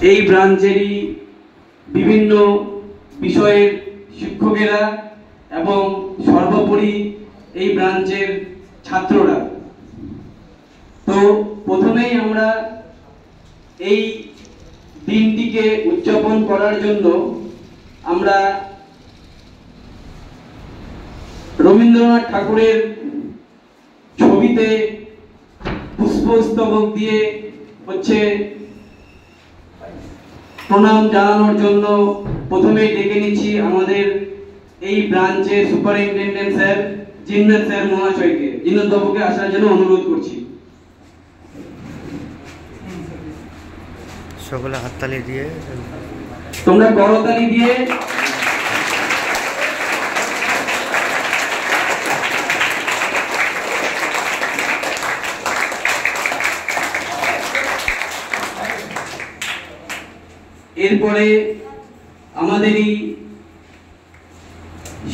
এই ব্রাঞ্চেরই বিভিন্ন বিষয়ের শিক্ষকেরা এবং সর্বোপরি এই ব্রাঞ্চের ছাত্ররা। তো প্রথমেই আমরা এই দিনটিকে উদযাপন করার জন্য আমরা রবীন্দ্রনাথ ঠাকুরের ছবিতে পুষ্পস্তবক দিয়ে প্রণাম জানানোর জন্য প্রথমেই ডেকে নিচ্ছি আমাদের এই ব্রাঞ্চের সুপারিনটেনডেন্ট স্যার জিন্নাত স্যার মহাশয়কে, জিন্নাত বাবুকে আসার জন্য অনুরোধ করছি। সকলে হাততালি দিয়ে, তোমরা করতালি দিয়ে এরপরে আমাদেরই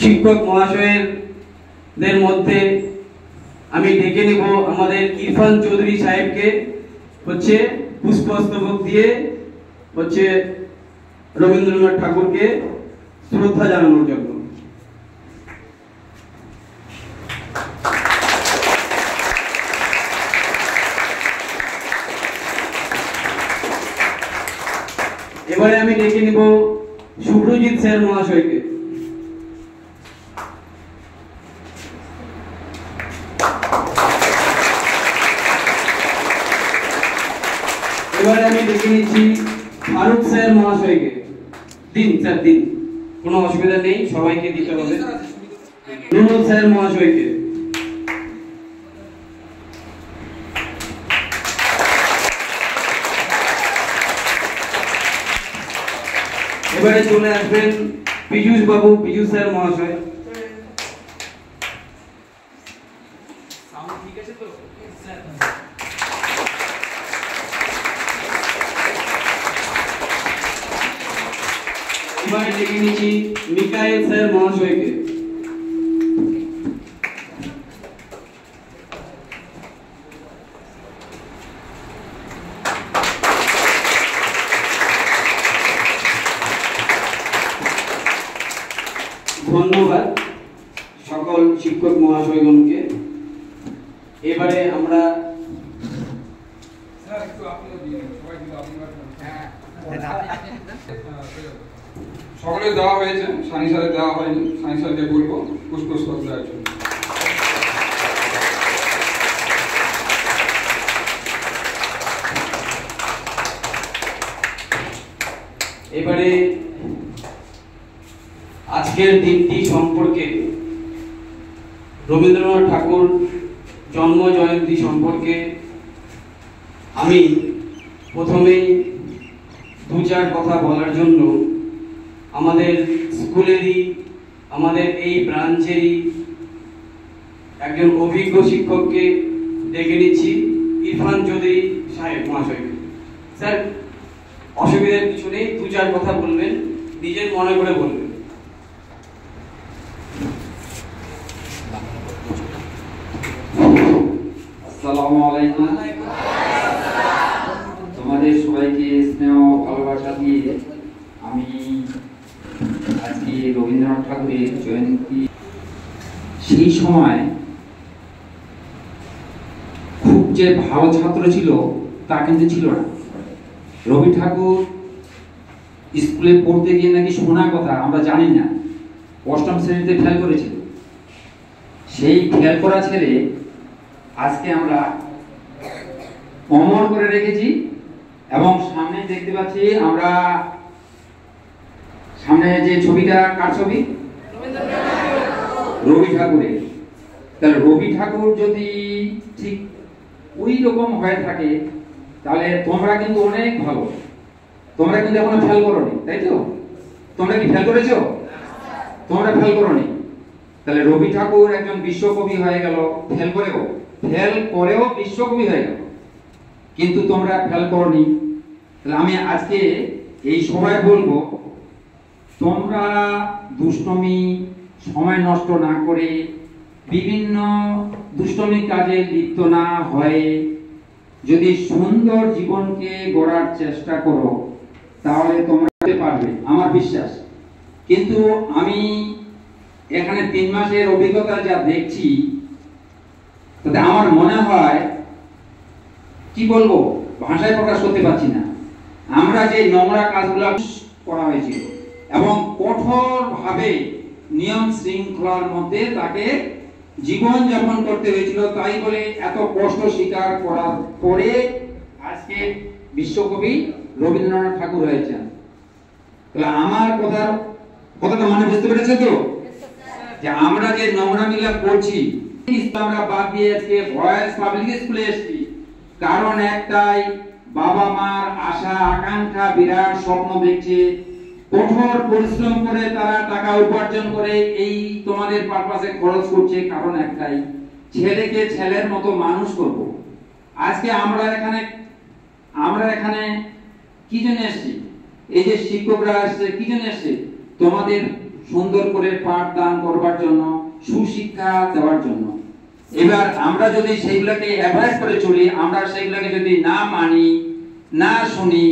শিক্ষক মহাশয়ের মধ্যে আমি ডেকে নেব আমাদের ইরফান চৌধুরী সাহেবকে পুষ্পস্তবক দিয়ে রবীন্দ্রনাথ ঠাকুরকে শ্রদ্ধা জানানোর জন্য। এবারে আমি ডেকে নিব শুভ্রজিৎ স্যার মহাশয়কে। এবারে আমি ডেকে নিচ্ছি ফারুক স্যার মহাশয়কে। দিন স্যার দিন, কোনো অসুবিধা নেই, সবাইকে দিতে হবে। নুরুল স্যার মহাশয়কে। এবারে চলে আসবেন পীযুষ বাবু, পীযুষ স্যার মহাশয়। এবারে ডেকে নিচ্ছি মিকাইল স্যার মহাশয়কে। ধন্যবাদ সকল শিক্ষক মহাশয়গণকে। এবারে আমরা সকলে দেওয়া হয়েছে, সানি সালে দেওয়া হয়নি, সানি সালকে বলবো পুষ্পস্তবক দেওয়ার জন্য। এবারে আজকের দিনটি সম্পর্কে, রবীন্দ্রনাথ ঠাকুর জন্ম জয়ন্তী সম্পর্কে আমি প্রথমেই দু চার কথা বলার জন্য আমাদের স্কুলেরই, আমাদের এই ব্রাঞ্চেরই একজন অভিজ্ঞ শিক্ষককে ডেকে নিচ্ছি, ইরফান চৌধুরী সাহেব মহাশয়কে। স্যার, অসুবিধার কিছু নেই, দু চার কথা বলবেন, নিজের মনে করে বলবেন। আসসালামু আলাইকুম। তোমাদের সবাইকে স্নেহ ভালোবাসা দিয়ে আমি আজকে রবীন্দ্রনাথ ঠাকুরের জয়ন্তী, সেই সময় খুব যে ভালো ছাত্র ছিল তা কিন্তু ছিল না। রবি ঠাকুর স্কুলে পড়তে গিয়ে নাকি শোনা কথা আমরা জানি না, অষ্টম শ্রেণীতে ফেল করেছিল। সেই ফেল করা ছেলে আজকে আমরা অমর করে রেখেছি এবং সামনে দেখতে পাচ্ছি আমরা, সামনে যে ছবিটা কার ছবি? রবি ঠাকুরের। তাহলে রবি ঠাকুর যদি ঠিক ওই রকম হয়ে থাকে তাহলে তোমরা কিন্তু অনেক ভালো। তোমরা কিন্তু এখনো ফেল করোনি, তাই তো? তোমরা কি ফেল করেছো? তোমরা ফেল করোনি। তাহলে রবি ঠাকুর একজন বিশ্বকবি হয়ে গেল, ফেল করেও বিশ্বকবি হয়ে গেল, কিন্তু তোমরা ফেল করনি। তাহলে আমি আজকে এই সময় বলবো, তোমরা দুষ্টমি, সময় নষ্ট না করে, বিভিন্ন দুষ্টমি কাজে লিপ্ত না হয়ে যদি সুন্দর জীবনকে গড়ার চেষ্টা করো তাহলে তোমরা করতে পারবে আমার বিশ্বাস। কিন্তু আমি এখানে 3 মাসের অভিজ্ঞতা যা দেখছি তাতে আমার মনে হয়, কি বলবো, ভাষায় প্রকাশ করতে পারছি না। আমরা যে নোংরা কাজগুলো করা হয়েছিল এবং কঠোরভাবে নিয়ম শৃঙ্খলার মধ্যে তাকে জীবন যাপন করতে হয়েছিল, তাই বলে এত কষ্ট স্বীকার করার পরে আজকে বিশ্বকবি রবীন্দ্রনাথ ঠাকুর হয়েছেন। তাহলে আমার কথাটা মানে বুঝতে পেরেছে তো, যে আমরা যে নোংরামিলা করছি আমরা বাদ দিয়ে আজকে ভয়েস পাবলিক স্কুলে এসেছি, কারণ একটাই, বাবা মার আশা আকাঙ্ক্ষা বিরাট স্বপ্ন দেখছে, কঠোর পরিশ্রম করে তারা টাকা উপার্জন করে এই তোমাদের পারপাসে খরচ করছে, কারণ একটাই, ছেলেকে ছেলের মতো মানুষ করব। আজকে আমরা এখানে কি জন্য এসেছি? এই যে শিক্ষকরা আসছে কি জন্য এসেছে? তোমাদের সুন্দর করে পাঠদান করবার জন্য, সুশিক্ষা দেওয়ার জন্য। এবার আমরা যদি সেইগুলোকে অ্যাভয়েড করে চলি, আমরা সেইগুলোকে যদি না মানি, না শুনি,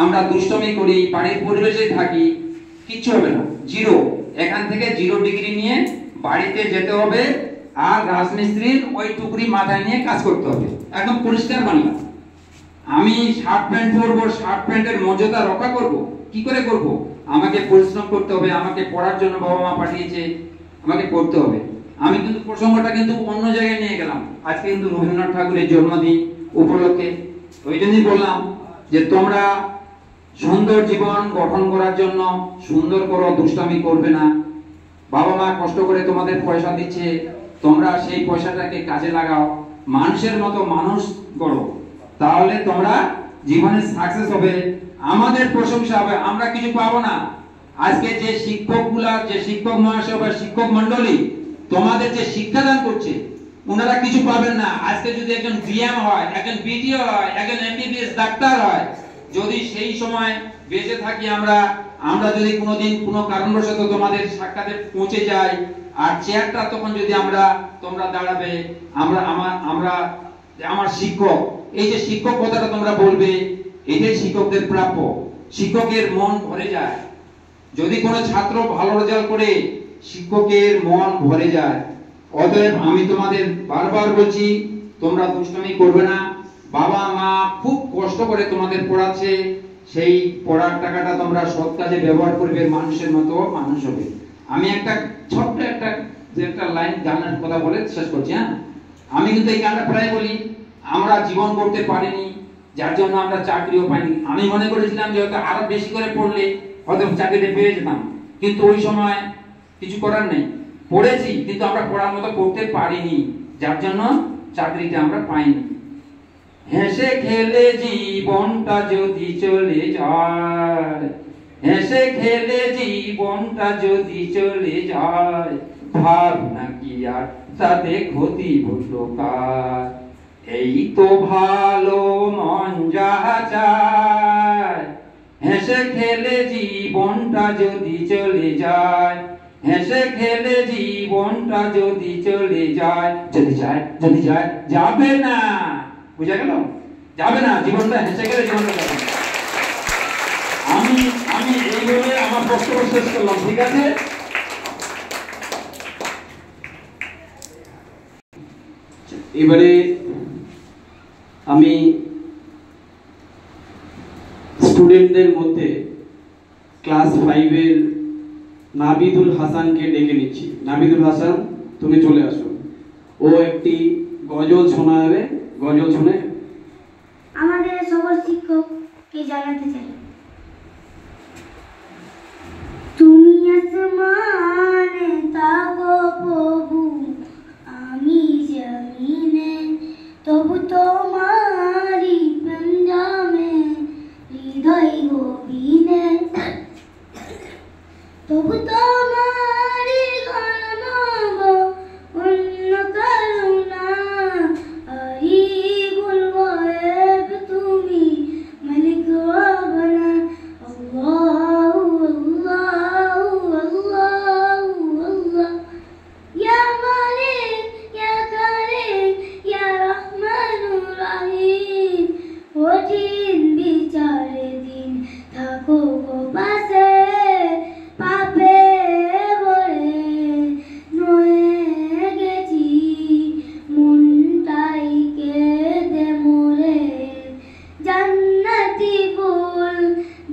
আমরা দুষ্টমি করি, বাড়ির পরিবেশে থাকি, কিচ্ছু হবে না, জিরো। এখান থেকে 0 ডিগ্রি নিয়ে বাড়িতে যেতে হবে, আর রাজমিস্ত্রির ওই টুকরি মাথায় নিয়ে কাজ করতে হবে। একদম পরিষ্কার বাংলা। আমি শার্ট প্যান্ট পরবো, শার্ট প্যান্টের মর্যাদা রক্ষা করব, কি করে করব? আমাকে পরিশ্রম করতে হবে, আমাকে পড়ার জন্য বাবা মা পাঠিয়েছে, আমাকে করতে হবে। আমি কিন্তু প্রসঙ্গটা কিন্তু অন্য জায়গায় নিয়ে গেলাম। আজকে কিন্তু রবীন্দ্রনাথ ঠাকুরের জন্মদিন উপলক্ষে, ওই জন্যই বললাম যে তোমরা সুন্দর জীবন গঠন করার জন্য সুন্দর করো, দুষ্টামি করবে না। বাবা মা কষ্ট করে তোমাদের পয়সা দিচ্ছে, তোমরা সেই পয়সাটাকে কাজে লাগাও, মানুষের মতো মানুষ করো, তাহলে তোমরা জীবনে সাকসেস হবে, আমাদের প্রশংসা হবে, আমরা কিছু পাবো না। আজকে যে শিক্ষকগুলা, যে শিক্ষক মহাশয় বা শিক্ষক মন্ডলী তোমাদের যে শিক্ষাদান করছে, ওনারা কিছু পাবেন না। আজকে যদি একজন বিএম হয়, একজন বিডিও হয়, একজন এমবিবিএস ডাক্তার হয়, যদি সেই সময় বেঁচে থাকি আমরা যদি কোনোদিন কোনো কারণবশত তোমাদের সাক্ষাতে পৌঁছে যাই, আর চেয়ারটা তখন যদি তোমরা দাঁড়াবে, আমার শিক্ষক, এই যে শিক্ষক কথাটা তোমরা বলবে, এটাই শিক্ষকদের প্রাপ্য। শিক্ষকের মন ভরে যায় যদি কোনো ছাত্র ভালো রেজাল্ট করে, শিক্ষকের মন ভরে যায়। অতএব আমি তোমাদের বারবার বলছি, তোমরা দুষ্টুমি করবে না। বাবা মা খুব কষ্ট করে তোমাদের পড়াচ্ছে, সেই পড়ার টাকাটা তোমরা সৎ কাজে ব্যবহার করবে, মানুষের মতো মানুষ হবে। আমি ছোট্ট একটা লাইন গানের কথা বলে শেষ করছি। আমি কিন্তু এই গানটা প্রায় বলি। আমরা জীবন করতে পারিনি, যার জন্য আমরা চাকরিও পাইনি। আমি মনে করেছিলাম যে হয়তো আরো বেশি করে পড়লে হয়তো চাকরিটা পেয়ে যেতাম, কিন্তু ওই সময় কিছু করার নেই। পড়েছি কিন্তু আমরা পড়ার মতো করতে পারিনি, যার জন্য চাকরিটা আমরা পাইনি। হেসে খেলে জীবনটা যদি চলে যায়, হেসে খেলে জীবনটা যদি চলে যায়, ভাবনা কি আর তাতে ক্ষতি হলো কার? এই তো ভালো মন যাহা চায়, হেসে খেলে জীবনটা যদি চলে যায়, হেসে খেলে জীবনটা যদি চলে যায়, যদি যায় যাবে না। বুঝা গেল? যাবে না, জীবনটা হেসে গেলে জীবনটা যাবে না। আমি এই বলে আমার বক্তব্য শেষ করলাম, ঠিক আছে? এবারে আমি স্টুডেন্টদের মধ্যে ক্লাস 5-এর নাবিদুল হাসানকে ডেকে নিচ্ছি। নাবিদুল হাসান, তুমি চলে আসো। ও একটি গজল শোনাবে, গজল শুনে আমাদের সকল শিক্ষককে জানাতে চাই, তুমি আসমানে থাকো প্রভু, আমি জমিনে, তবু তোমারি প্রেম জামে হৃদয় গভীরে, তবু তোমারি গানব অন্য করুণা, আরি বলবো তুমি মালিক রাবনা। আল্লাহু আল্লাহু আল্লাহু আল্লাহ, ইয়া মালিক ইয়া কারিম ইয়া রহমানুর রহিম, কঠিন বিচারে দিন থাক রাখো গো পাশে, পাপে ভরে নয়ে গেছি, মনটাই কেঁদে মরে। জান্নাতি ফুল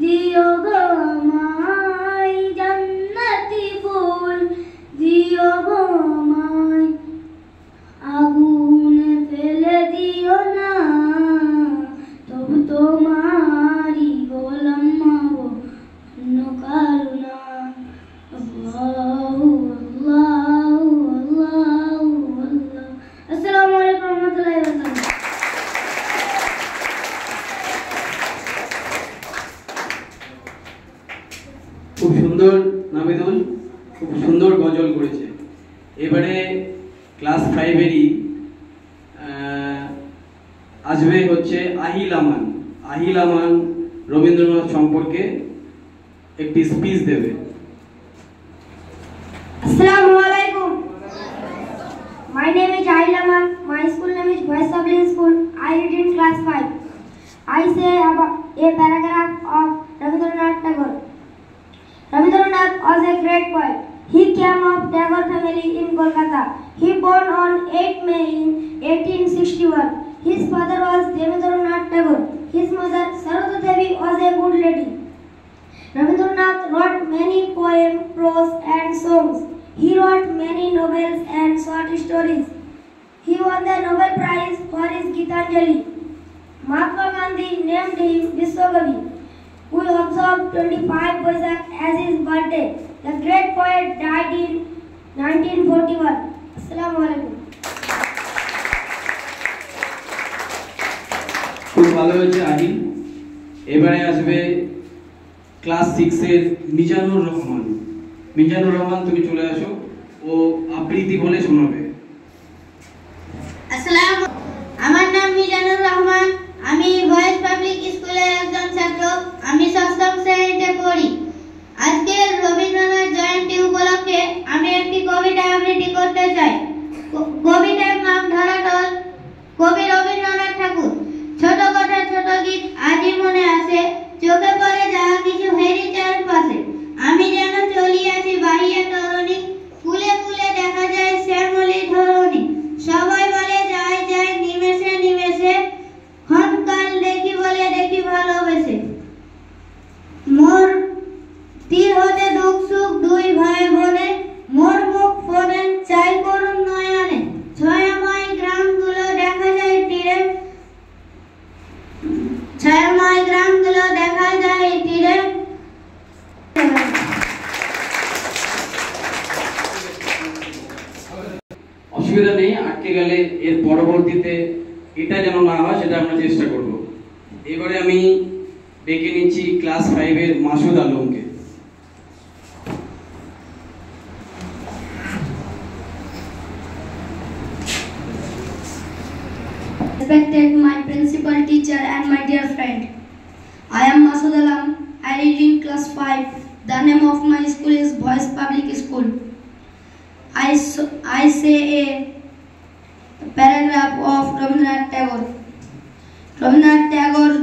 দিও গো আমায়, জান্নাতি ফুল দিও গো আমায়, আগুনে ফেলে দিও না, তবু তোমারই গোলাম মাগো, অন্য কারো না। আল্লাহু আল্লাহু আল্লাহু আল্লাহ। আসসালামু আলাইকুম ওয়া রাহমাতুল্লাহি ওয়া বারাকাতুহু। খুব সুন্দর নাবিদুল, খুব সুন্দর গজল করেছে। এবারে ক্লাস 5-এরই আসবে হচ্ছে আহিল আমান। আহিল আমান রবীন্দ্রনাথ সম্পর্কে একটি স্পিচ দেবে। Assalamu alaikum. My name is Ahil Aman. My school name is Boys Public School. I read in class 5. I say about a paragraph of Rabindranath Tagore. Rabindranath was a great poet. He came of Tagore family in Kolkata. He born on 8 May in 1861. His father was Devendranath Tagore. His mother Sarada Devi was a good lady. Rabindranath wrote many poems, prose and songs. He wrote many novels and short stories. He won the Nobel Prize for his Gitanjali. Mahatma Gandhi named him Vishwakavi. We observe 25 Vaisakh as his birthday. The great poet died in 1941. Assalamu alaikum. খুব ভালো হয়েছে আহিল। এবারে আসবে class 6-এর Mizanur Rahman. Mizanur Rahman, তুমি চলে আসো, ও আবৃত্তি বলে শোনাবে। আসসালাম, আমার নাম মিজানুর রহমান। আমি বয়েজ পাবলিক স্কুলের একজন ছাত্র। আমি 6ম শ্রেণীতে পড়ি। আজকে রবীন্দ্রনাথ জয়ন্তী উপলক্ষে আমি একটি কবিতা আবৃত্তি করতে চাই। কবিতার নাম ধরাতল। কবি রবীন্দ্রনাথ ঠাকুর। ছোট কথা ছোট গীত আজই মনে আসে, চোখে পড়ে যাহা কিছু হেরি চারপাশে। আমি যেন চলিয়াছি বাহিয়া তরণী, কুলে কুলে দেখা যায় শ্যামলী ধরণী। সবাই বলে যায় যায় নিমেষে নিমেষে, ক্ষণকাল দেখি বলে দেখি ভালোবেসে। মোর তীর হতে দুঃখ সুখ দুই ভাই বোনে, মোর মুখ ফোনেন চাই করুন নয়নে। ছায়াময় গ্রামগুলো দেখা যায় তীরে, ছায়াময় গ্রামগুলো দেখা যায় তীরে। অসুবিধা নেই, আটকে গেলে এর পরবর্তীতে এটা যেন না হয় সেটা আমরা চেষ্টা করব। এবারে আমি ডেকে নিচ্ছি ক্লাস 5-এর মাসুদ আলমকে। Respected my principal teacher and my dear friend. I am Masood Alam. I read in class 5. The name of my school is Boys Public School. I say a paragraph of Rabindranath Tagore. Rabindranath Tagore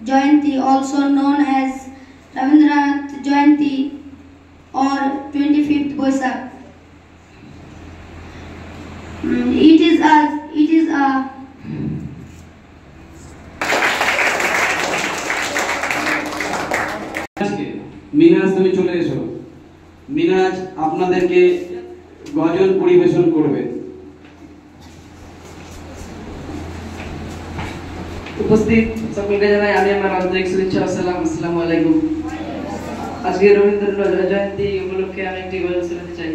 Jayanti, also known as Rabindranath Jayanti or 25th Vaisakh. It is a মিনাজ, তুমি চলে এসো। মিনাজ আপনাদেরকে গজল পরিবেশন করবে। উপস্থিত সকলকে জানাই আমি আমার আন্তরিক শুভেচ্ছা ও সালাম। আসসালামু আলাইকুম। আজকে রবীন্দ্রনাথ জয়ন্তী উপলক্ষে আমি একটি গজল শোনাতে চাই।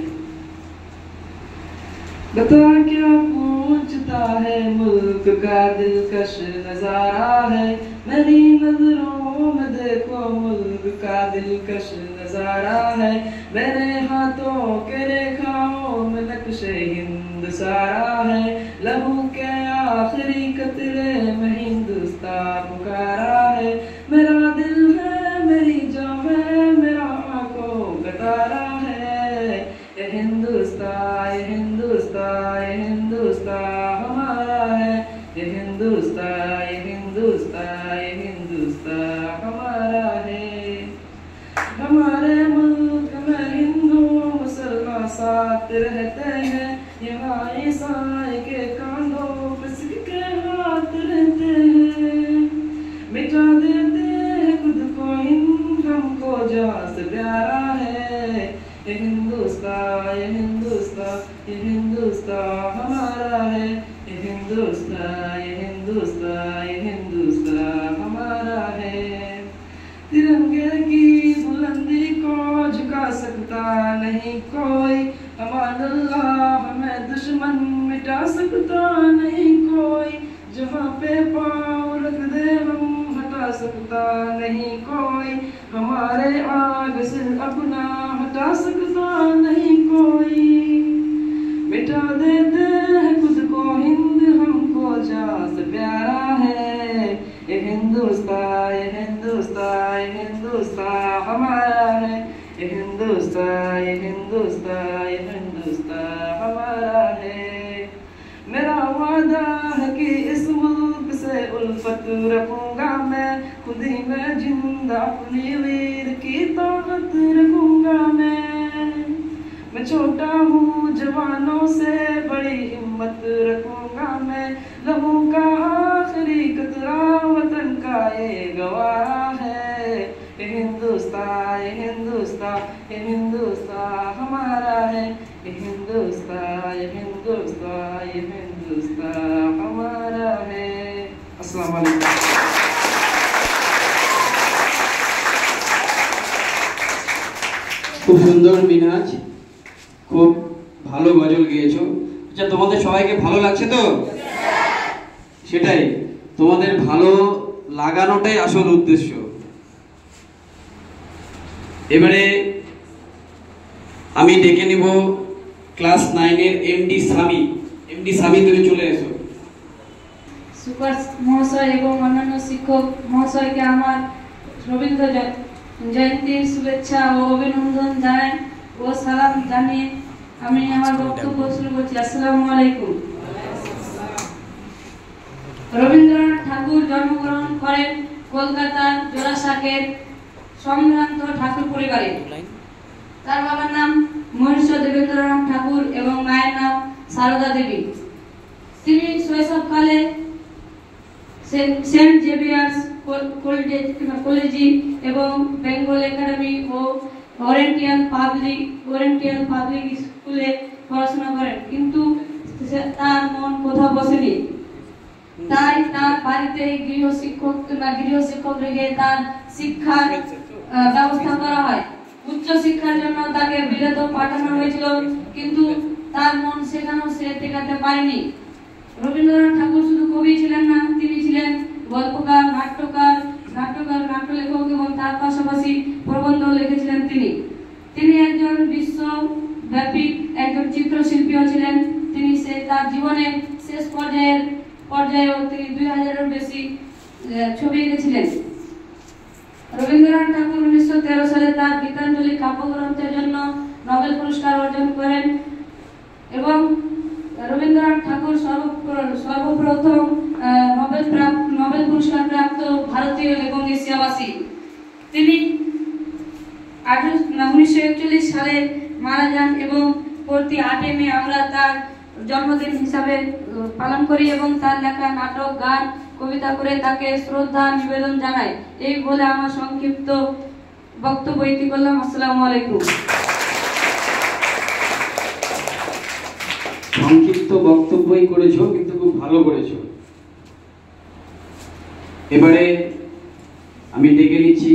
बता क्या पूछता है मुल्क का दिलकश नजारा है, मेरी नजरों में देखो मुल्क का दिलकश नजारा है। मेरे हाथों के रेखाओं में नक्शे हिंद सारा है, लहू के आखिरी कतरे में हिंदुस्तान पुकारा है। मेरा दिल है मेरी जो है मेरा आंखों का तारा है। ये हिंदुस्तान ये हिंदुस्तान ये हिंदुस्तान हमारा है। ये हिंदुस्तान ये हिंदुस्तान ये हिंदुस्तान हमारा है। हाथ रहते हैं, यहाँ ईसाई के कांधों पे सिक्के हाथ रहते हैं। मिटा देते हैं खुद को हिंद हमको जहाँ से प्यारा है। ये हिंदुस्तान, ये हिंदुस्तान, ये हिंदुस्तान हमारा है। ये हिंदुस्तान, ये हिंदुस्तान, ये हिंदुस्तान हमारा है। तिरंगे की बुलंदी को झुका सकता नहीं कोई, अमान अल्लाह हमें दुश्मन मिटा सकता नहीं कोई। जहाँ पे पाँव रख दे हम हटा सकता नहीं कोई, हमारे आग से अपना हटा सकता नहीं कोई। मिटा देते हैं खुद को हिंद हमको जहाँ से प्यारा है। ये हिंदुस्तान, ये हिंदुस्तान, ये हिंदुस्तान हमारा है। ये हिंदुस्तान, ये हिंदुस्तान, ये हिंदुस्तान हमारा है। मेरा वादा है कि इस मुल्क से उल्फत रखूंगा मैं, खुद ही मैं जिंदा अपनी वीर की ताकत रखूंगा मैं छोटा हूँ जवानों से बड़ी हिम्मत रखूंगा मैं। लहू का आखिरी कतरा वतन का ये गवारा है। ये हिंदुस्तान, ये हिंदुस्तान, ये हिंदुस्तान हमारा है। ये हिंदुस्तान, ये हिंदुस्तान, ये हिंदुस्तान हमारा है। अस्सलाम वालेकुम। খুব সুন্দর মিনাজ, খুব ভালো গজল গেয়েছো। আচ্ছা, তোমাদের সবাইকে ভালো লাগছে তো? সেটাই, তোমাদের ভালো লাগানোটাই আসল উদ্দেশ্য। এবারে আমি ডেকে নিব ক্লাস 9 এর এমডি সামি। এমডি সামি, তুমি চলে এসো। সুপার মহাশয় এবং অন্যান্য শিক্ষক মহাশয়কে আমার রবীন্দ্র জয়ন্তীর শুভেচ্ছা ও অভিনন্দন জানাই ও সালাম জানিয়ে আমি আমার বক্তব্য শুরু করছি। আসসালামু আলাইকুম। রবীন্দ্রনাথ ঠাকুর জন্মগ্রহণ করেন কলকাতার জোড়াসাঁকের সম্ভ্রান্ত ঠাকুর পরিবারে। তার বাবার নাম মহর্ষি দেবেন্দ্রনাথ ঠাকুর এবং মায়ের নাম সারদা দেবী। তিনি শৈশবকালে সেন্ট জেভিয়ার্স কলেজি এবং বেঙ্গল একাডেমি ও ওরিয়েন্টাল পাবলিক স্কুলে পড়াশোনা করেন, কিন্তু তার মন কোথাও বসেনি। তাই তার বাড়িতে গৃহশিক্ষক রেখে তার শিক্ষার ব্যবস্থা করা হয়। উচ্চ শিক্ষার জন্য তাকে বিলেত পাঠানো হয়েছিল, কিন্তু তার মন সেখানেও সে টেকাতে পারেনি। রবীন্দ্রনাথ ঠাকুর শুধু কবি ছিলেন না, তিনি ছিলেন গল্পকার, নাট্যকার, নাট্যলেখক এবং তার পাশাপাশি প্রবন্ধ লিখেছিলেন তিনি একজন বিশ্বব্যাপী একজন চিত্রশিল্পীও ছিলেন। তিনি তার জীবনের শেষ পর্যায়েও তিনি 2000-এর বেশি ছবি এঁকেছিলেন। রবীন্দ্রনাথ ঠাকুর 1913 সালে তার গীতাঞ্জলি কাব্যগ্রন্থের জন্য নোবেল পুরস্কার অর্জন করেন এবং রবীন্দ্রনাথ ঠাকুর সর্বপ্রথম নোবেল পুরস্কার প্রাপ্ত ভারতীয় এবং এশিয়াবাসী। তিনি 1941 সালে মারা যান এবং প্রতি 8 মে আমরা তার জন্মদিন হিসাবে পালন করি এবং তার লেখা নাটক, গান, কবিতা করে তাকে শ্রদ্ধা নিবেদন জানাই। এই বলে আমার সংক্ষিপ্ত বক্তব্য ইতি করলাম। আসসালামু আলাইকুম। সংক্ষিপ্ত বক্তব্যই করেছো, কিন্তু খুব ভালো করেছো। এবারে আমি ডেকে নিচ্ছি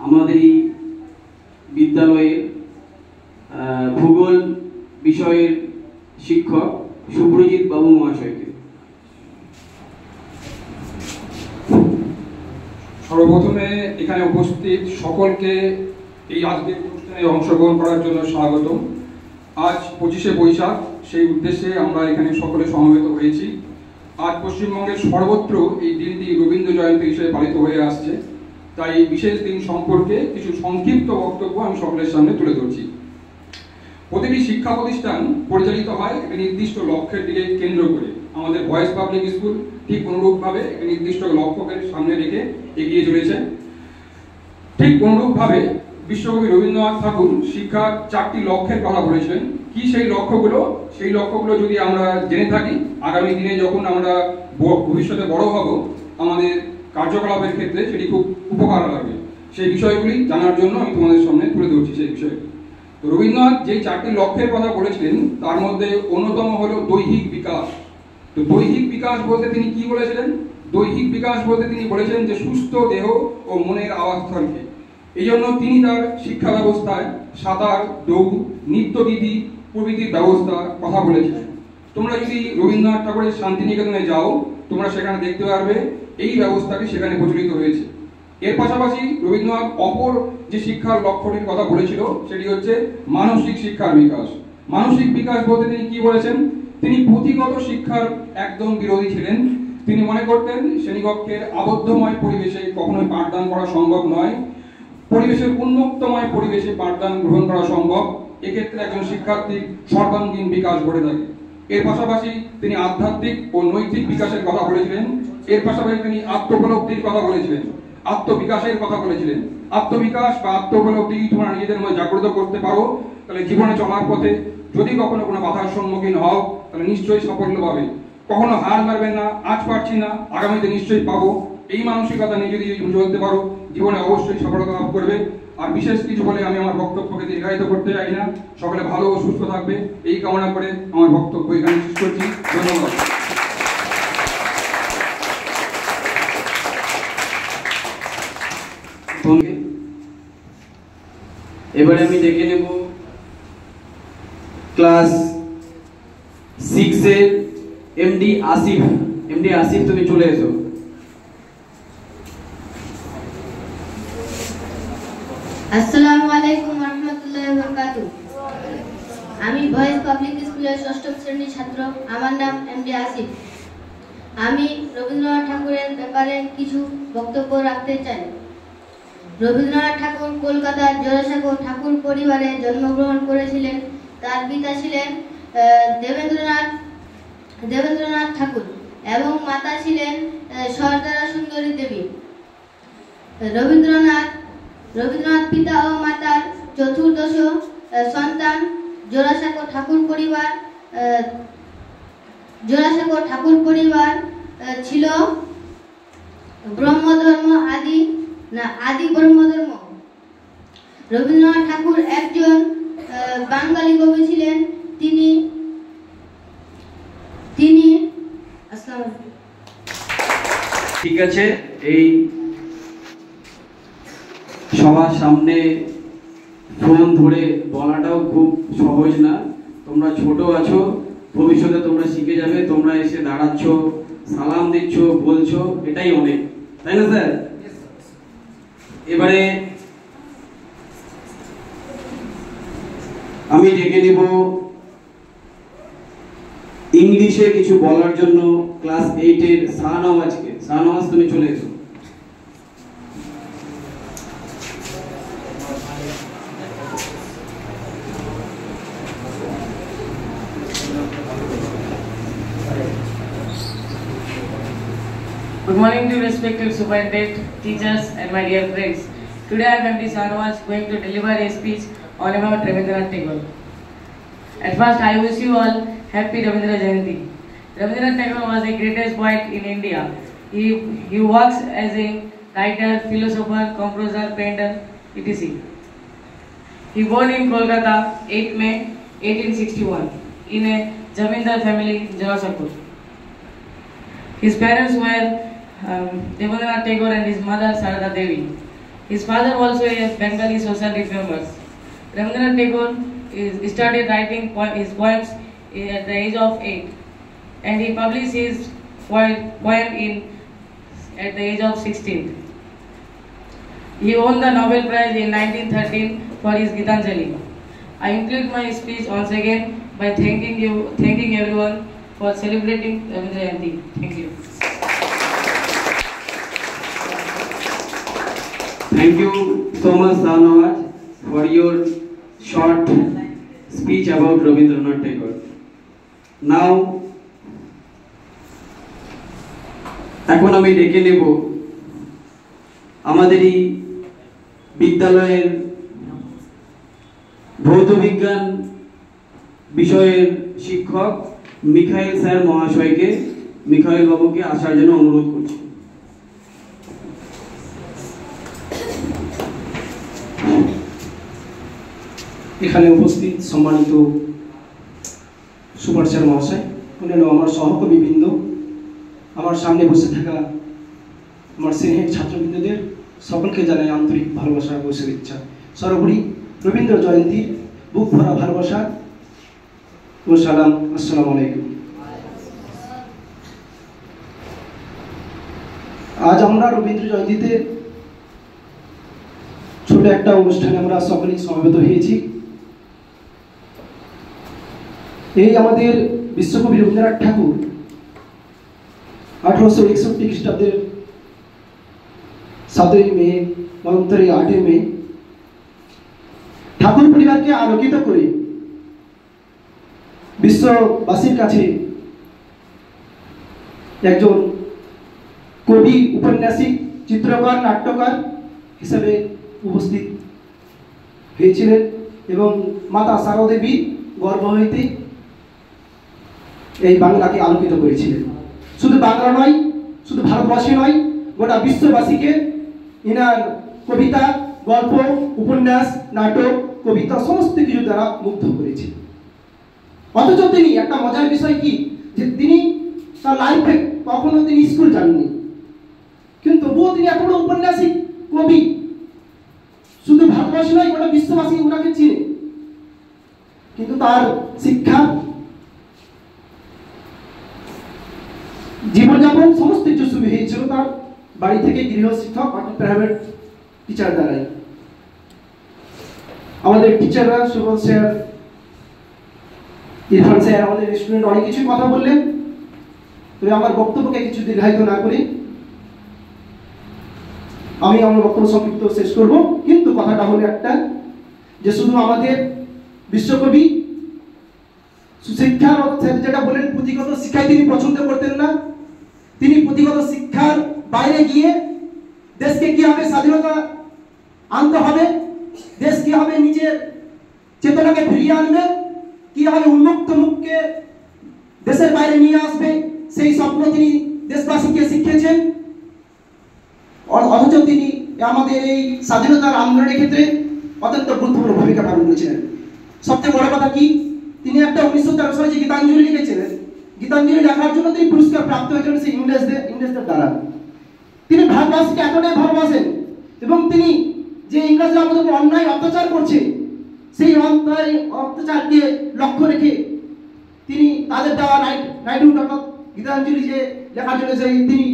আমাদেরই বিদ্যালয়ের ভূগোল বিষয়ের শিক্ষক সুব্রজিৎ বাবু মহাশয়কে। সর্বপ্রথমে এখানে উপস্থিত সকলকে এই আজকের অনুষ্ঠানে অংশগ্রহণ করার জন্য স্বাগতম। আজ 25শে বৈশাখ, সেই উদ্দেশ্যে আমরা এখানে সকলে সমবেত হয়েছি। আজ পশ্চিমবঙ্গের সর্বত্র এই দিনটি রবীন্দ্র জয়ন্তী হিসেবে পালিত হয়ে আসছে, তাই এই বিশেষ দিন সম্পর্কে কিছু সংক্ষিপ্ত বক্তব্য আমি সকলের সামনে তুলে ধরছি। প্রতিটি শিক্ষা প্রতিষ্ঠান পরিচালিত হয় একটি নির্দিষ্ট লক্ষ্যের দিকে কেন্দ্র করে। আমাদের ভয়েস পাবলিক স্কুল ঠিক অনুরূপভাবে একটি নির্দিষ্ট লক্ষ্যকে সামনে রেখে এগিয়ে চলেছে। ঠিক অনুরূপভাবে বিশ্বকবি রবীন্দ্রনাথ ঠাকুর শিক্ষার 4টি লক্ষ্যের কথা বলেছিলেন। কি সেই লক্ষ্যগুলো? সেই লক্ষ্যগুলো যদি আমরা জেনে থাকি, আগামী দিনে যখন আমরা ভবিষ্যতে বড় হব, আমাদের কার্যকলাপের ক্ষেত্রে সেটি খুব উপকার লাগবে। সেই বিষয়গুলি জানার জন্য আমি তোমাদের সামনে তুলে ধরছি সেই বিষয়টি। তো রবীন্দ্রনাথ যে 4টি লক্ষ্যের কথা বলেছিলেন তার মধ্যে অন্যতম হলো দৈহিক বিকাশ। তো দৈহিক বিকাশ বলতে তিনি কি বলেছিলেন? দৈহিক বিকাশ বলতে তিনি বলেছেন যে সুস্থ দেহ ও মনের আবাসস্থলকে। এই জন্য তিনি তার শিক্ষা ব্যবস্থায় সাঁতার, দৌড়, নৃত্যগীতি প্রভৃতির ব্যবস্থা কথা বলেছিলেন। তোমরা যদি রবীন্দ্রনাথ ঠাকুরের শান্তিনিকেতনে যাও, তোমরা সেখানে দেখতে পারবে এই ব্যবস্থাটি সেখানে প্রচলিত হয়েছে। এর পাশাপাশি রবীন্দ্রনাথ অপর যে শিক্ষার লক্ষ্যটির কথা বলেছিল সেটি হচ্ছে মানসিক শিক্ষার বিকাশ। মানসিক বিকাশ বলতে তিনি কি বলেছেন? তিনি পুঁথিগত শিক্ষার একদম বিরোধী ছিলেন। তিনি মনে করতেন শ্রেণীকক্ষের আবদ্ধময় পরিবেশে কখনোই পাঠদান করা সম্ভব নয়, পরিবেশের উন্মুক্তময় পরিবেশে পাঠদান গ্রহণ করা সম্ভব। এক্ষেত্রে একজন শিক্ষার্থীর সর্বাঙ্গীন বিকাশ ঘটে থাকে। এর পাশাপাশি তিনি আধ্যাত্মিক ও নৈতিক বিকাশের কথা বলেছিলেন। এর পাশাপাশি তিনি আত্মোপলব্ধির কথা বলেছিলেন, আত্মবিকাশের কথা বলেছিলেন। আত্মবিকাশ বা আত্মোপলব্ধি তোমরা নিজেদের মধ্যে জাগ্রত করতে পারো, তাহলে জীবনে চলার পথে যদি কখনো কোনো বাধার সম্মুখীন হও তাহলে নিশ্চয়ই সাফল্য পাবে। কখনো হার মারবেন না, আজ পারছি না, আগামীতে নিশ্চয়ই পাবো, এই মানসিকতা নিয়ে যদি চলতে পারো জীবনে অবশ্যই সফলতা লাভ করবে। আর বিশেষ কিছু বলে আমি আমার বক্তব্যকে দীর্ঘায়িত করতে চাই না। সকলে ভালো ও সুস্থ থাকবে এই কামনা করে আমার বক্তব্য এখানে শেষ করছি। ধন্যবাদ। এবারে আমি ডেকে নেব ক্লাস 6 এর এমডি আসিফ। এমডি আসিফ, তুমি চলে এসো। আসসালামু আলাইকুম ওয়া রাহমাতুল্লাহি ওয়া বারাকাতুহু। আমি ভয়েস পাবলিক স্কুলের 6ম শ্রেণীর ছাত্র। আমার নাম এমডি আসিফ। আমি রবীন্দ্রনাথ ঠাকুরের ব্যাপারে কিছু বক্তব্য রাখতে চাই। রবীন্দ্রনাথ ঠাকুর কলকাতার জোড়াসাঁকো ঠাকুর পরিবারে জন্মগ্রহণ করেছিলেন। তার পিতা ছিলেন দেবেন্দ্রনাথ ঠাকুর এবং মাতা ছিলেন সরদারা সুন্দরী দেবী। রবীন্দ্রনাথ পিতা ও মাতার চতুর্দশ সন্তান। জোড়াসাঁকো ঠাকুর পরিবার ছিল ব্রহ্মধর্ম আদি ব্রহ্মধর্ম। রবীন্দ্রনাথ ঠাকুর একজন বাঙালি কবি ছিলেন। তিনি আসসালামু আলাইকুম। ঠিক আছে, এই সবার সামনে ফোন ধরে বলাটাও খুব সহজ না। তোমরা ছোট আছো, ভবিষ্যতে তোমরা শিখে যাবে। তোমরা এসে দাঁড়াচ্ছ, সালাম দিচ্ছ, বলছো, এটাই অনেক, তাই না স্যার? এবারে আমি ডেকে নিব ইংলিশে কিছু বলার জন্য ক্লাস 8 এর শাহনওয়াজকে। শাহনওয়াজ, তুমি চলে এসো। Good morning to respected superintendent, teachers and my dear friends. Today I am MD Sarwaj going to deliver a speech on about Rabindranath Tagore. At first I wish you all happy Rabindra Jayanti. Rabindranath Tagore was the greatest poet in India. He works as a writer, philosopher, composer, painter, etc. He born in Kolkata 8 May 1861 in a Jamindar family in Jawasapur. His parents were Rabindranath Tagore and his mother Sarada Devi. His father also a Bengali social reformer. Rabindranath Tagore started writing his poems at the age of 8, and he published his poem at the age of 16. He won the Nobel Prize in 1913 for his Gitanjali. I include my speech once again by thanking everyone for celebrating Rabindra Jayanti. Thank you. Thank you so much, Sarnawaj, for your short speech about Rabindranath Tagore. Now, এখন আমি ডেকে নেব আমাদেরই বিদ্যালয়ের ভৌত বিজ্ঞান বিষয়ের শিক্ষক মিখাইল স্যার মহাশয়কে, মিখাইল বাবুকে আসার জন্য অনুরোধ করছি। এখানে উপস্থিত সম্মানিত সুপার স্যার মহাশয়, অন্যান্য আমার সহকর্মীবৃন্দ, আমার সামনে বসে থাকা আমার স্নেহের ছাত্রবৃন্দদের সকলকে জানাই আন্তরিক ভালোবাসা ও শুভেচ্ছা। সর্বোপরি রবীন্দ্র জয়ন্তী বুক ভরা ভালোবাসা ও সালাম। আসসালামু আলাইকুম। আজ আমরা রবীন্দ্র জয়ন্তীতে ছোট একটা অনুষ্ঠানে আমরা সকলেই সমবেত হয়েছি। এই আমাদের বিশ্বকবি রবীন্দ্রনাথ ঠাকুর 1861 খ্রিস্টাব্দের 7ই মে, মন্বন্তরে 8 মে ঠাকুর পরিবারকে আলোকিত করে বিশ্ববাসীর কাছে একজন কবি, উপন্যাসিক, চিত্রকর, নাট্যকার হিসেবে উপস্থিত হয়েছিলেন এবং মাতা সারদা দেবী গর্ভ হইতে এই বাংলাকে আলোকিত করেছিলেন। শুধু বাংলা নয়, শুধু ভারতবর্ষে নয়, গোটা বিশ্ববাসীকে ইনার কবিতা, গল্প, উপন্যাস, নাটক, কবিতা সমস্ত কিছু দ্বারা মুগ্ধ করেছেন। অথচ তিনি একটা মজার বিষয় কি, যে তিনি তার লাইফে কখনো তিনি স্কুল যাননি, কিন্তু তবুও তিনি এত বড় উপন্যাসিক, কবি, শুধু ভারতবর্ষে নয় গোটা বিশ্ববাসী ওনাকে চিনে। কিন্তু তার শিক্ষা, জীবনযাপন সমস্ত কিছু শুরু হয়েছিল তার বাড়ি থেকে, গৃহ শিক্ষক অর্থাৎ প্রাইভেট টিচার দ্বারাই। আমাদের টিচাররা, সুবল স্যার, ইরফান স্যার, আমাদের স্টুডেন্ট অনেক কিছু কথা বললেন। তবে আমার বক্তব্যকে কিছু দীর্ঘায়িত না করে আমি আমার বক্তব্য সংক্ষিপ্ত শেষ করব। কিন্তু কথাটা হলো একটা, যে শুধু আমাদের বিশ্বকবি সুশিক্ষার যেটা বলেন পুঁথিগত শিক্ষায় তিনি পছন্দ করতেন না। তিনি পুঁথিগত শিক্ষার বাইরে গিয়ে দেশকে কিভাবে স্বাধীনতা আনতে হবে, দেশ কিভাবে নিজের চেতনাকে ফিরিয়ে আনবে, কিভাবে উন্মুক্ত মুখকে দেশের বাইরে নিয়ে আসবে, সেই স্বপ্ন তিনি দেশবাসীকে শিখিয়েছেন। অথচ তিনি আমাদের এই স্বাধীনতার আন্দোলনের ক্ষেত্রে অত্যন্ত গুরুত্বপূর্ণ ভূমিকা পালন করেছিলেন। সবচেয়ে বড় কথা কি, তিনি একটা 1913 সালে যে গীতাঞ্জলি লিখেছিলেন, গীতাঞ্জলি লেখার জন্য তিনি পুরস্কার প্রাপ্ত হয়েছিলেন সেই ইংরেজদের দ্বারা। তিনি ভারতবাসীকে এতটাই ভালোবাসেন এবং তিনি যে ইংরেজরা আমাদের উপর অন্যায় অত্যাচার করছে, সেই অত্যাচারকে লক্ষ্য রেখে তিনি তাদের দেওয়া নাইটহুড অর্থাৎ গীতাঞ্জলি যে লেখার জন্য সেই তিনি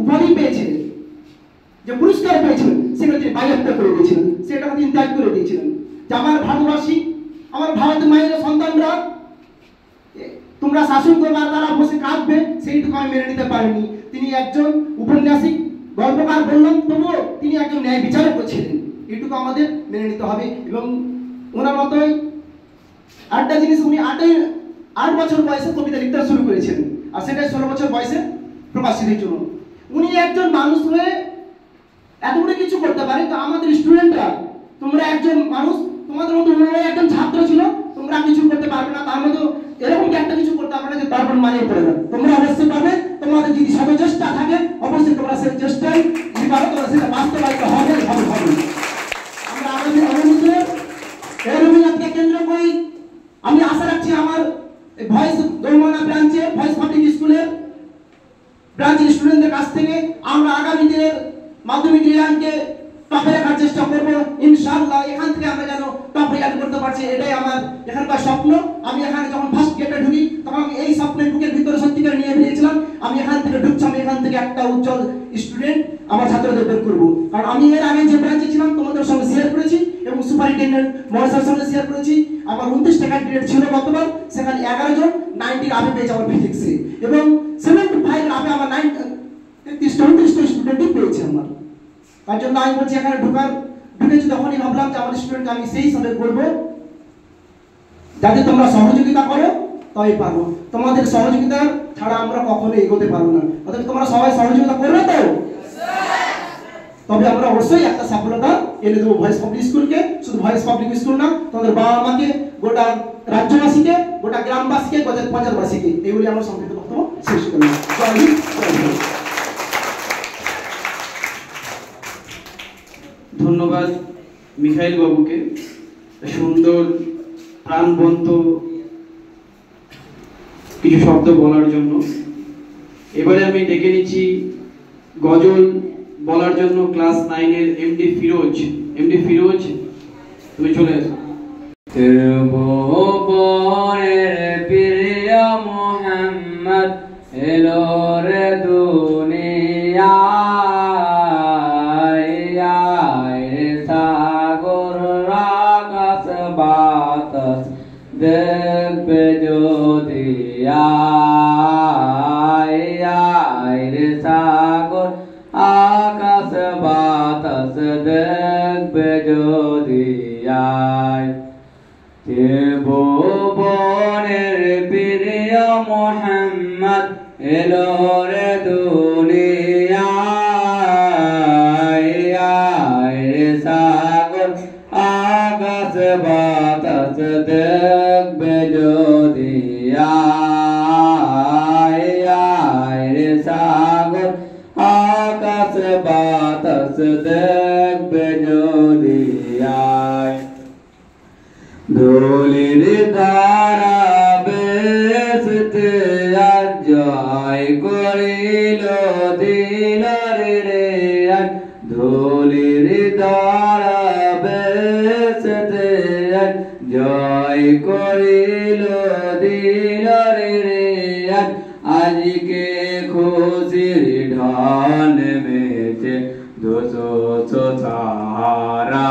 উপাধি পেয়েছিলেন, যে পুরস্কার পেয়েছিলেন, সেটা তিনি বাজেয়াপ্ত করে দিয়েছিলেন, সেটা তিনি ত্যাগ করে দিয়েছিলেন। যে আমার ভারতবাসী, আমার ভারত মায়ের সন্তানরা তোমরা শাসন করবার তারা বসে কাঁদবে, সেইটুকু আমি মেনে নিতে পারিনি। তিনি একজন উপন্যাসিক, গল্পকার বললাম, তবুও তিনি একজন ন্যায় বিচারক ছিলেন, এইটুকু আমাদের মেনে নিতে হবে। এবং ওনার মতোই আরেকটা জিনিস, উনি 8 বছর বয়সে কবিতা লিখতে শুরু করেছিলেন, আর সেটা 16 বছর বয়সে প্রকাশিতের জন্য। উনি একজন মানুষ হয়ে এত বড় কিছু করতে পারে। তো আমাদের স্টুডেন্টরা, তোমরা একজন মানুষ, তোমাদের মতো ওনারা একজন ছাত্র ছিল, তোমরা কিছু করতে পারবে না, তার মতো এরকম একটা কিছু করতে পারবে না যে তারপর মানিয়ে পড়ে যাবে। তোমরা অবশ্যই পারবে, তোমাদের যদি সচেষ্টা থাকে অবশ্যই তোমরা সেই চেষ্টায় যদি পারো তোমরা সেটা বাস্তবায়িত হবে। আমরা আগামী দিনে এই রবীন্দ্রনাথকে কেন্দ্র করে আমি আশা রাখছি আমার ভয়েস দৌলমানা ব্রাঞ্চে, ভয়েস পাবলিক স্কুলের ব্রাঞ্চের স্টুডেন্টদের কাছ থেকে আমরা আগামী দিনের মাধ্যমিক রেজাল্টকে টপে রাখার চেষ্টা করবো ইনশাআল্লাহ। এখান থেকে আমরা যেন টপ রেজাল্ট করতে পারছি, এটাই আমার এখানকার স্বপ্ন। আমি এখানে যখন ফার্স্ট গেটে ঢুকি তখন আমি এই স্বপ্নের বুকের ভিতরে সত্যিকার নিয়ে বেরিয়েছিলাম। আমি এখান থেকে ঢুকছি, আমি এখান থেকে একটা উজ্জ্বল স্টুডেন্ট আমার ছাত্রদের বের করবো। কারণ আমি এর আগে যে ব্রাঞ্চে ছিলাম তোমাদের সঙ্গে শেয়ার করেছি এবং সুপারিনটেন্ডেন্ট মহাশয়ের সঙ্গে শেয়ার করেছি। আমার 29টা ক্যান্ডিডেট ছিল গতবার, সেখানে 11 জন 90 আপে পেয়েছে আমার ফিজিক্সে, এবং 75 আপে আমার 33টা স্টুডেন্টই পেয়েছে আমার। তার জন্য আমি বলছি এখানে ঢুকেছি তখনই ভাবলাম যে আমার স্টুডেন্টকে আমি সেই হিসাবে করবো, যাতে তোমরা সহযোগিতা করো তবেই পারবো। তোমাদের সহযোগিতা ছাড়া আমরা কখনো এগোতে পারবো না। অতএব তোমরা সবাই সহযোগিতা করবে তো? তবে আমরা অবশ্যই একটা সফলতা এনে দেবো ভয়েস পাবলিক স্কুলকে। শুধু ভয়েস পাবলিক স্কুল না, তোমাদের বাবা মাকে, গোটা রাজ্যবাসীকে, গোটা গ্রামবাসীকে, গোটা পঞ্চায়েতবাসীকে। এইগুলি আমার সংক্ষিপ্ত বক্তব্য শেষ করলাম। জয় হিন্দ, জয় ভারত। ধন্যবাদ মিখাইল বাবুকে সুন্দর প্রাণবন্ত কিছু শব্দ বলার জন্য। এবারে আমি ডেকে নিচ্ছি গজল বলার জন্য ক্লাস 9 এর এমডি ফিরোজ। এমডি ফিরোজ, তুমি চলে এসো। ত্রিভুবনের প্রিয় মোহাম্মদ এলো রে দুনিয়ায়, সাগর আকাশ বাতাস দেখবে যদি রে সাগর আকাশ বাতাস দেখবে যদি ত্রিভুবনের প্রিয় মোহাম্মদ এলো রে দুনিয়ায়, সাগর আকাশ বাতাস দেখবে যদি রে সাগর আকাশ বাতাস দেখবে যদি ধুলির দ্বারা বেসতে জয় করিল দিল রে, ধুলির দ্বারা বেসতে জয় করিল দিল রে, আজকে খুশির ঢল মেতে দুশো সাহারা,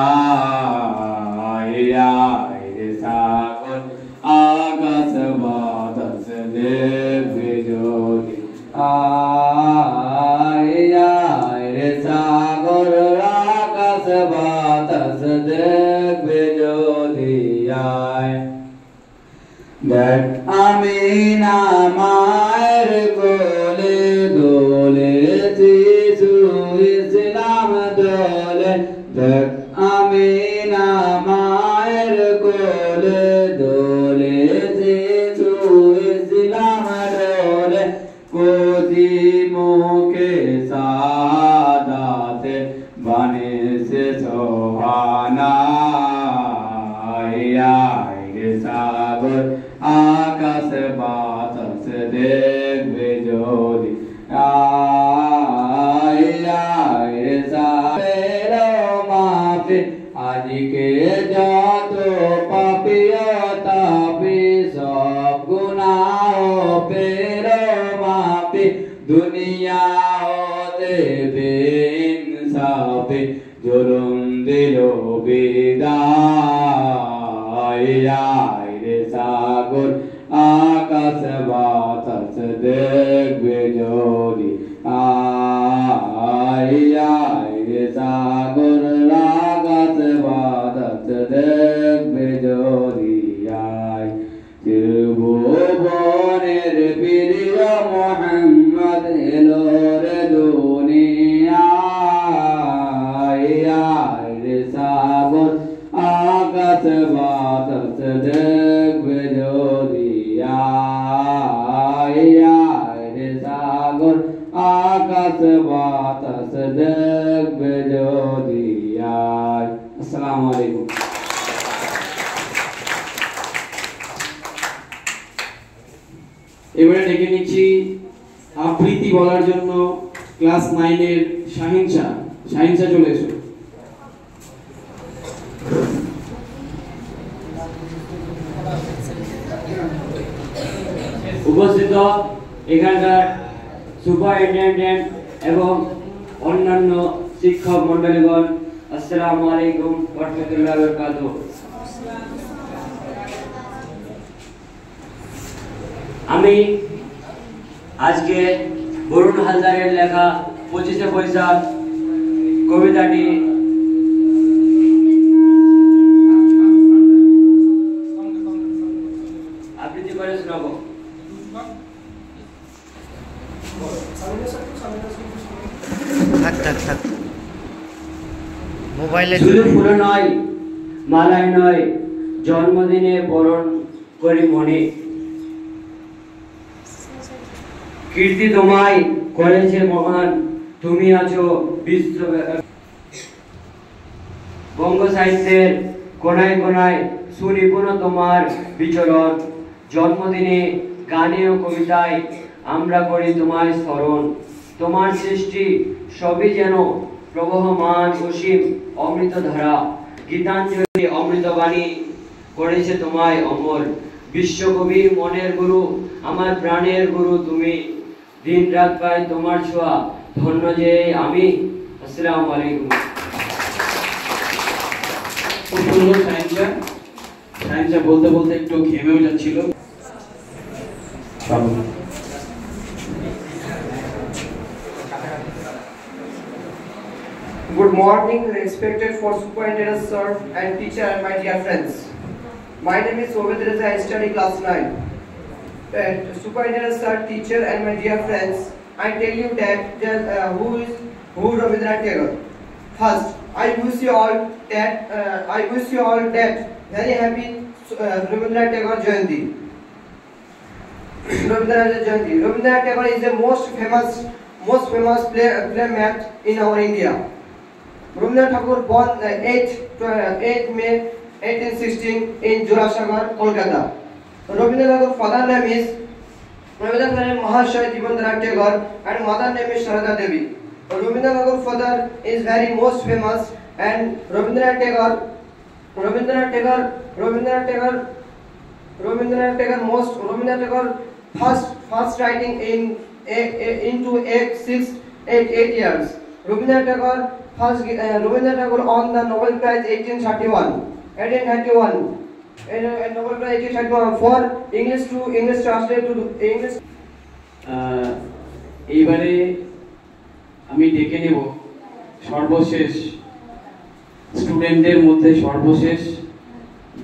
সাগর আকাশ বাতাস দেখবে যদি রে সাগর আকাশ বাতাস দেখবে যদি দেখ আমি না মায়ের কোলে দোলে শিশু ইসলাম দোলে, দেখ আমি না মায়ের কোলে দোলে শিশু ইসলাম দোলে, কোটি মুখে সাদাতে বানে সে সোহানা, সাগর আকাশ বাতাস দেখবে যদি মাফে আজকে যত পাপিয়া তাপি সব গুনাহ পের মাফে, দুনিয়া হতে বেইনসাফে জুলুম দিল বিদায়, রে সাগর আকাশ বাতাস দেখবে যদি রে সাগর আকাশ বাতাস দেখবে যদি ত্রিভুবনের প্রিয় মোহাম্মদ এলো রে দুনিয়ায়, রে সাগর আকাশ বাতাস দেখবে যদি রে সাগর আকাশ বাতাস দেখবে যদি। আসসালামু আলাইকুম। এবারে ডেকে নিচ্ছি আবৃত্তি বলার জন্য ক্লাস 9 এর শাহিন শাহ। শাহিন শাহ, চলে এসো। উপস্থিত এখানকার সুপারিনটেন্ডেন্ট এবং অন্যান্য শিক্ষক মন্ডলীগণ, আসসালামু আলাইকুম ওয়া রাহমাতুল্লাহি ওয়া বারাকাতুহু। আমি আজকে বরুণ হালদারের লেখা 25শে বৈশাখ কবিতাটি আবৃত্তি করে শোনাবো। থাক থাক থাক। শুধু ফুল নয়, মালায় নয়, জন্মদিনে বরণ করি মনে। কীর্তি তোমায় করেছে মহান, তুমি আছো বিশ্ব বঙ্গ সাহিত্যের কোনায় কোনায় সুনিপুণ তোমার বিচরণ। জন্মদিনে গানে ও কবিতায় আমরা করি তোমায় স্মরণ। তোমার সৃষ্টি সবই যেন প্রবহমান অসীম অমৃত ধারা। গীতাঞ্জলি অমৃতবাণী করেছে তোমায় অমর। বিশ্বকবি মনের গুরু, আমার প্রাণের গুরু তুমি। দিন রাত পাই তোমার ছোঁয়া, ধন্য যে আমি। আসসালামু আলাইকুম। খুব সুন্দর সায়েন্সটা বলতে বলতে একটু ঘেমেও যাচ্ছিল। Good morning, respected for Superintendent Sir and teacher and my dear friends. My name is Sovet Reza. I study class 9. Superintendent Sir, teacher and my dear friends, I tell you that who Rabindranath Tagore. First, I wish you all that very happy Rabindranath Tagore Jayanti. Rabindranath Jayanti. Rabindranath Tagore is the most famous playmat in our India. Rabindranath Tagore born 8 May 1816 in Jurasagar, Kolkata. Rabindranath Tagore's father name is Mahashay Devendra Tagore and mother name is Sharada Devi. Rabindranath Tagore's father is very most famous, and Rabindranath Tagore first writing into 8 years. Rabindranath Tagore won the Nobel Prize 1831. Nobel Prize 1831 for English translate to English. এইবারে আমি ডেকে নেব সর্বশেষ স্টুডেন্টদের মধ্যে সর্বশেষ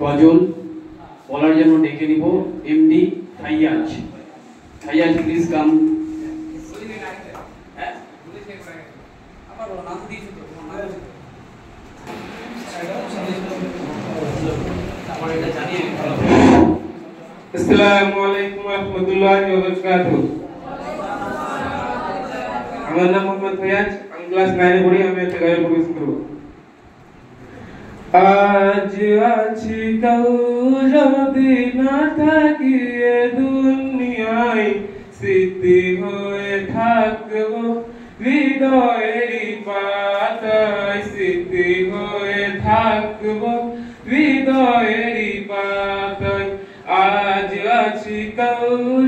গজল বলার জন্য ডেকে নিব MD Faiyaz. Faiyaz please come. আসসালামু আলাইকুম ওয়া রাহমাতুল্লাহি ওয়া বারাকাতুহু। আমার নাম মোহাম্মদ ফাইয়াজ, আমি ক্লাস 9 এ পড়ি। আমি একটা গায়ে প্রবেশ করব। আজ আছি কাল যদি না থাকি এ দুনিয়ায়, স্মৃতি হয়ে থাকবো হৃদয়েরই পাতায়। স্মৃতি হয়ে থাকবো হৃদয়েরই পাতায়। আজ আছি কাল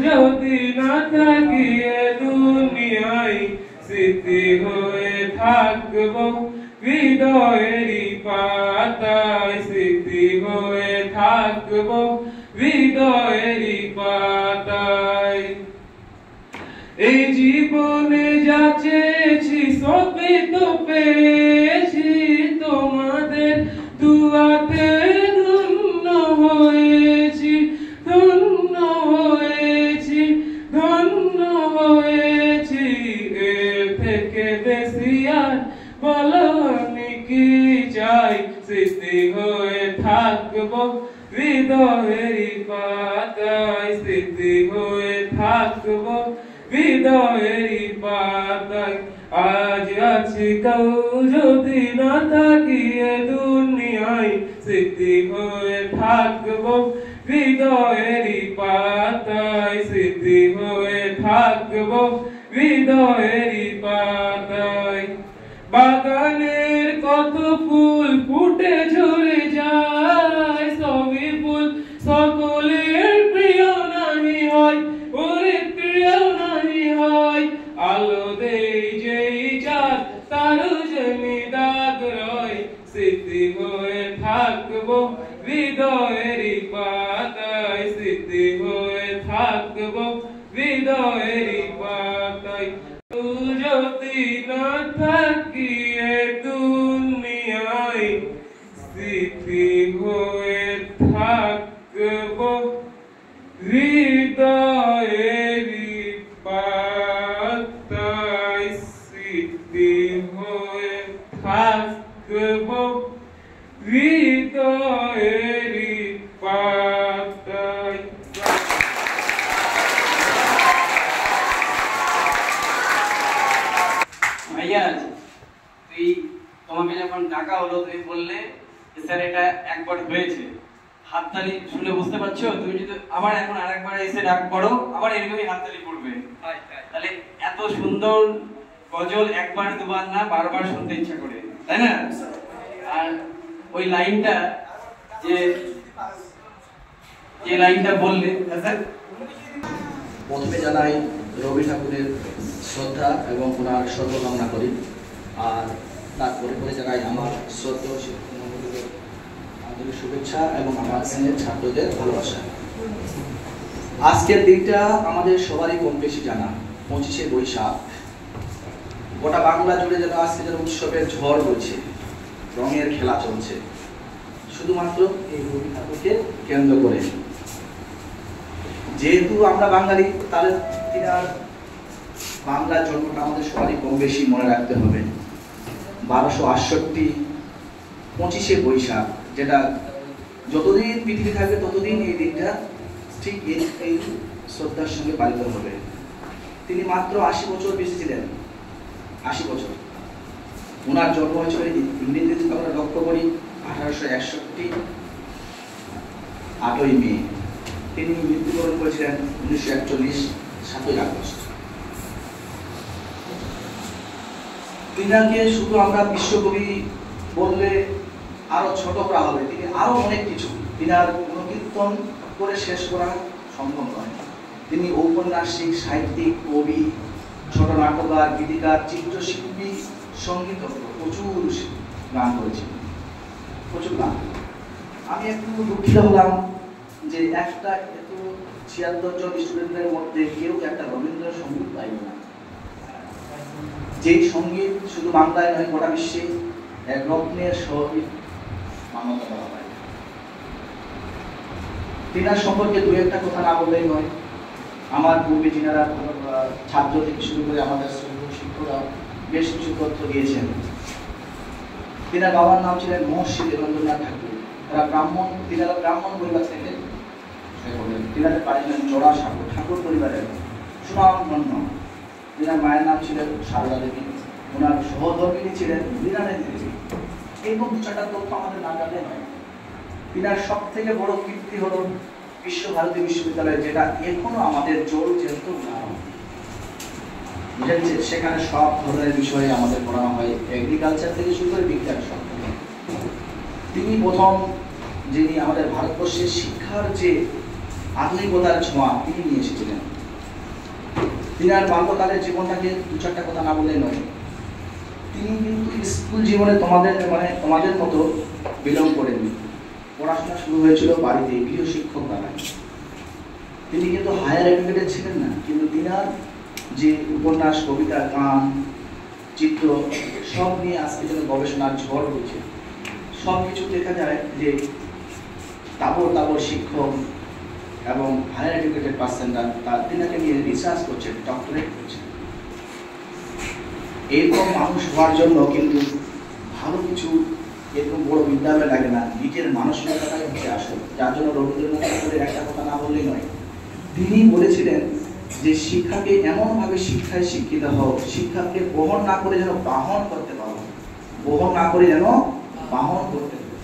যদি না থাকি এ দুনিয়ায়, স্মৃতি হয়ে থাকবো হৃদয়েরই পাতায়। স্মৃতি হয়ে থাকবো হৃদয়েরই পাতায়। এই জীবনে যা চেয়েছি সবই তো পেয়েছি, তোমাদের দুয়াতে ধন্য হয়েছি, ধন্য হয়েছি, ধন্য হয়েছি। এর থেকে বেশি আর বলো আমি কি চাই। স্মৃতি হয়ে থাকবো হৃদয়েরই পাতায়। স্মৃতি হয়ে থাকবো হৃদয়েরই পাতায়। আজ আছি কাল যদি না থাকি এ দুনিয়ায়, স্মৃতি হয়ে থাকবো হৃদয়েরই পাতায়। স্মৃতি হয়ে থাকবো হৃদয়েরই পাতায়। বাগানের কত ফুল ফুটে ঝরে যায়, সবই ফুল সকলের প্রিয় নাহি হয়, ওরে প্রিয় নাহি হয়। আলো দেই যেই চাঁদ তারও যেমনি দাগ রয়। স্মৃতি হয়ে থাকবো হৃদয়েরই পাতায়। স্মৃতি হয়ে থাকবো হৃদয়েরই পাতায়। যদি না থাকি এ দুনিয়ায়, স্মৃতি হয়ে থাকবো হৃদয়েরই পাতায়। স্মৃতি হয়ে থাকবো তৈরি পাতায়। ভাইয়া তুই তোমাকে যখন ডাকা হলো তুমি বললে স্যার এটা একবার হয়েছে, হাততালি শুনে বুঝতে পারছো? তুমি যদি আবার এখন আরেকবার এসে ডাক পড়ো আবার এরকমই হাততালি পড়বে। তাহলে এত সুন্দর গজল একবার দুবার না বারবার শুনতে ইচ্ছা করে, তাই না? আর ওই লাইনটা যে লাইনটা বললে স্যার, প্রথমে জানাই রবি ঠাকুরের শ্রদ্ধা এবং ওনার সর্বকামনা করি, আর তারপরে পরে জানাই আমার শ্রদ্ধেয় শিক্ষকদের আন্তরিক শুভেচ্ছা এবং আমার স্নেহের ছাত্রদের ভালোবাসা। আজকের দিনটা আমাদের সবারই কম বেশি জানা, 25শে বৈশাখ। গোটা বাংলা জুড়ে যেন আজকে যেন উৎসবের ঝড় বইছে, রঙের খেলা চলছে, শুধুমাত্র এই রবি ঠাকুরকে কেন্দ্র করে। যেহেতু আমরা বাঙালি, তাহলে তিনার বাংলার জন্মটা আমাদের সবারই কম বেশি মনে রাখতে হবে। 1268 25শে বৈশাখ, যেটা যতদিন পৃথিবী থাকবে ততদিন এই দিনটা ঠিক এই শ্রদ্ধার সঙ্গে পালিত হবে। তিনি মাত্র 80 বছর বেঁচে ছিলেন, 80 বছর। ওনার জন্ম হয়েছিল ইংরেজিতে আমরা লক্ষ্য করি 1861 8ই মে। তিনি মৃত্যুবরণ করেছিলেন 1941 7ই আগস্ট। তিনাকে শুধু আমরা বিশ্বকবি বললে আরো ছোট করা হবে, তিনি আরো অনেক কিছু। তিনার গুণকীর্তন করে শেষ করা সম্ভব নয়। তিনি ঔপন্যাসিক, সাহিত্যিক, কবি, ছোট নাটককার, গীতিকার, চিত্রশিল্পী, সঙ্গীত, প্রচুর গান করেছেন, প্রচুর গান। আমি একটু দুঃখিত হলাম যে একটা এত 76 জন স্টুডেন্টদের মধ্যে কেউ একটা রবীন্দ্রসঙ্গীত পাইল না। যেই সঙ্গীত শুধু বাংলায় নয় গোটা বিশ্বে এক রত্নের সঙ্গীত মান্যতা দেওয়া হয়। তিনার সম্পর্কে দু একটা কথা না বললেই নয়। আমার পূর্বে যিনারা ছাত্র থেকে শুরু করে আমাদের শিক্ষকরা বেশ কিছু তথ্য দিয়েছেন। তিনার বাবার নাম ছিলেন মহর্ষি দেবেন্দ্রনাথ ঠাকুর। তিনারা ব্রাহ্মণ পরিবার থেকে, তিনাদের বাড়ি ছিলেন জোড়াসাঁকো ঠাকুর পরিবারের সুনামধন্য। তিনার মায়ের নাম ছিলেন সারদা দেবী, ওনার সহধর্মিনী ছিলেন মৃণালিনী দেবী। এইরকম দু চারটা তথ্য আমাদের না জানলে নয়। তিনার সব থেকে বড় কীর্তি হল বিশ্বভারতী বিশ্ববিদ্যালয়, যেটা এখনো আমাদের জোর যেহেতু সেখানে সব ধরনের বিষয়ে আমাদের পড়ানো হয়, এগ্রিকালচার থেকে শুরু করে বিজ্ঞান সব। তিনি প্রথম যিনি আমাদের ভারতবর্ষের শিক্ষার যে আধুনিকতার ছোঁয়া তিনি নিয়ে এসেছিলেন। তিনার বাল্যকালের জীবনটাকে দু চারটা কথা না বললে নয়। তিনি কিন্তু স্কুল জীবনে তোমাদের মতো বিলং করেননি। পড়াশোনা শুরু হয়েছিল বাড়িতে গৃহ শিক্ষক দ্বারা। তিনি কিন্তু হায়ার এডুকেটেড ছিলেন না, কিন্তু তিনার যে উপন্যাস, কবিতা, গান, চিত্র সব নিয়ে আজকে যেন গবেষণার ঝড় হয়েছে। সব কিছু দেখা যায় যে তাবড় তাবড় শিক্ষক এবং হায়ার এডুকেটেড পার্সনরা তার তিনাকে নিয়ে রিসার্চ করছে, ডক্টরেট করছে। এরকম মানুষ হওয়ার জন্য কিন্তু ভালো কিছু এরকম বড় বিদ্যালয় লাগে না, নিজের মানসিকতাটাই হচ্ছে আসল। যার জন্য রবীন্দ্রনাথ ঠাকুরের একটা কথা না বললেই নয়। তিনি বলেছিলেন যে শিক্ষাকে এমনভাবে শিক্ষায় শিক্ষিত হও, শিক্ষাকে বহন না করে যেন বাহন করতে পারো, বহন না করে যেন বাহন করতে পারো।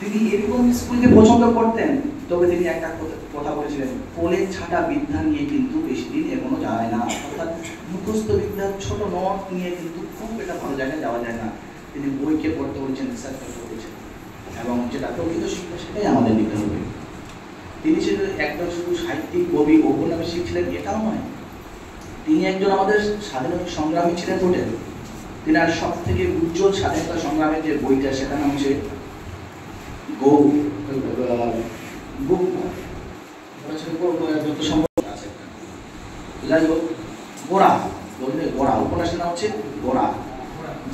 তিনি এরকম স্কুলকে পছন্দ করতেন। তবে তিনি একটা কথা বলেছিলেন, কোলে ছাটা বিদ্যা নিয়ে কিন্তু বেশি দিন এখনো যায় না। অর্থাৎ মুখস্থ বিদ্যার ছোট নোট নিয়ে কিন্তু খুব একটা ভালো জায়গায় যাওয়া যায় না। তিনি বইকে পড়তে বলেছেন, রিসার্চ করতে বলেছেন, এবং যেটা প্রকৃত শিক্ষা সেটাই আমাদের নিতে হবে। তিনি ছিলেন একজন শুধু সাহিত্যিক, কবি, ঔপন্যাসিক ছিলেন এটাও নয়, তিনি একজন আমাদের স্বাধীনতা সংগ্রামী ছিলেন বটে। তিনার সব থেকে উজ্জ্বল স্বাধীনতা সংগ্রামের যে বইটা সেটার নাম হচ্ছে উপন্যাসের নাম হচ্ছে গোড়া।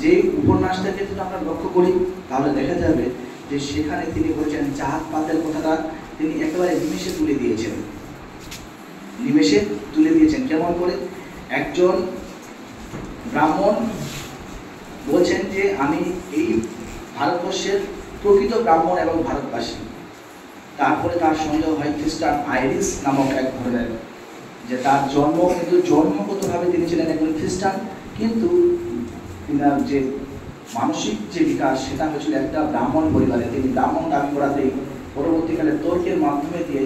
যে উপন্যাসটাকে যদি আমরা লক্ষ্য করি তাহলে দেখা যাবে যে সেখানে তিনি বলেছেন জাত পাতের কথাটা তিনি একেবারে নিমেষে তুলে দিয়েছেন। নিমেষে তুলে দিয়েছেন কেমন করে? একজন ব্রাহ্মণ বলছেন যে আমি এই ভারতবর্ষের প্রকৃত ব্রাহ্মণ এবং ভারতবাসী। তারপরে তার সংযোগ হয় খ্রিস্টান আইরিশ নামক এক ধরনের, যে তার জন্ম কিন্তু জন্মগতভাবে তিনি ছিলেন একজন খ্রিস্টান, কিন্তু তিনার যে মানসিক যে বিকাশ সেটা হয়েছিল একটা ব্রাহ্মণ পরিবারে। তিনি ব্রাহ্মণ দাবি করাতেই পরবর্তীকালে তর্কের মাধ্যমে দিয়ে